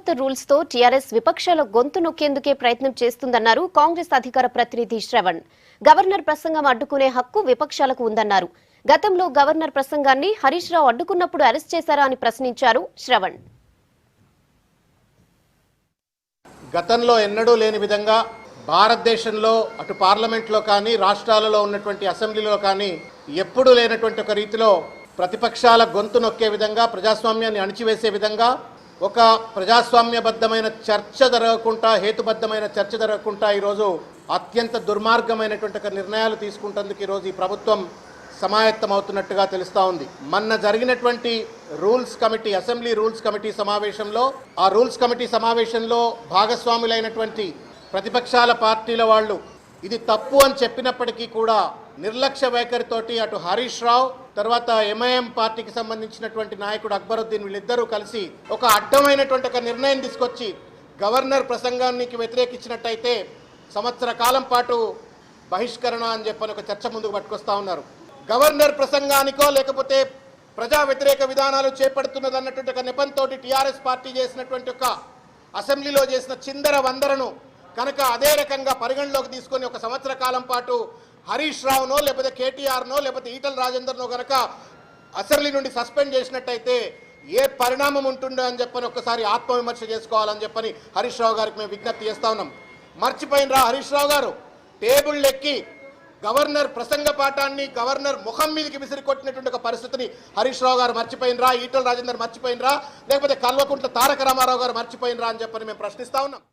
సరికొత్త రూల్స్ తో టీఆర్ఎస్ విపక్షాల గొంతు నొక్కేందుకే ప్రయత్నం చేస్తుందన్నారు కాంగ్రెస్ అధికార ప్రతినిధి శ్రవణ్. గవర్నర్ ప్రసంగం అడ్డుకునే హక్కు విపక్షాలకు ఉందన్నారు. గతంలో గవర్నర్ ప్రసంగాన్ని హరీష్ రావు అడ్డుకున్నప్పుడు అరెస్ట్ చేశారా అని ప్రశ్నించారు శ్రవణ్. గతంలో ఎన్నడూ లేని విధంగా భారతదేశంలో అటు పార్లమెంట్లో కానీ రాష్ట్రాలలో ఉన్నటువంటి అసెంబ్లీలో కానీ ఎప్పుడూ లేనటువంటి ఒక రీతిలో ప్రతిపక్షాల గొంతు నొక్కే విధంగా, ప్రజాస్వామ్యాన్ని అణిచివేసే విధంగా, ఒక ప్రజాస్వామ్యబద్ధమైన చర్చ జరగకుండా, హేతుబద్ధమైన చర్చ జరగకుండా ఈరోజు అత్యంత దుర్మార్గమైనటువంటి ఒక నిర్ణయాలు తీసుకుంటేందుకు ఈరోజు ఈ ప్రభుత్వం సమాయత్తమవుతున్నట్టుగా తెలుస్తూ ఉంది. మొన్న జరిగినటువంటి rules committee, assembly rules committee సమావేశంలో, ఆ రూల్స్ కమిటీ సమావేశంలో భాగస్వాములైనటువంటి ప్రతిపక్షాల పార్టీల వాళ్ళు ఇది తప్పు అని చెప్పినప్పటికీ కూడా నిర్లక్ష్య వైఖరితోటి అటు హరీష్ రావు, తర్వాత ఎంఐఎం పార్టీకి సంబంధించినటువంటి నాయకుడు అక్బరుద్దీన్ వీళ్ళిద్దరూ కలిసి ఒక అడ్డమైనటువంటి ఒక నిర్ణయం తీసుకొచ్చి గవర్నర్ ప్రసంగానికి వ్యతిరేకించినట్టయితే సంవత్సర కాలం పాటు బహిష్కరణ అని చెప్పని ఒక చర్చ ముందుకు పట్టుకొస్తా ఉన్నారు. గవర్నర్ ప్రసంగానికో లేకపోతే ప్రజా వ్యతిరేక విధానాలు చేపడుతున్నది అన్నటువంటి ఒక నెపంతో టీఆర్ఎస్ పార్టీ చేసినటువంటి ఒక అసెంబ్లీలో చేసిన చిందర వందరను కనుక అదే రకంగా పరిగణలోకి తీసుకొని ఒక సంవత్సర కాలం పాటు హరీష్ రావునో లేకపోతే కేటీఆర్నో లేకపోతే ఈటల రాజేందర్నో కనుక అసెంబ్లీ నుండి సస్పెండ్ చేసినట్టయితే ఏ పరిణామం ఉంటుందో అని చెప్పని ఒక్కసారి ఆత్మవిమర్శ చేసుకోవాలని చెప్పని హరీష్ రావు గారికి మేము విజ్ఞప్తి చేస్తా ఉన్నాం. మర్చిపోయినరా హరీష్ రావు గారు? టేబుల్ ఎక్కి గవర్నర్ ప్రసంగ పాఠాన్ని గవర్నర్ ముఖం మీదకి విసిరి కొట్టినటువంటి ఒక పరిస్థితిని హరీష్ రావు గారు మర్చిపోయినరా? ఈటల రాజేందర్ మర్చిపోయినరా? లేకపోతే కల్వకుంట్ల తారక రామారావు గారు మర్చిపోయినరా అని చెప్పని మేము ప్రశ్నిస్తా ఉన్నాం.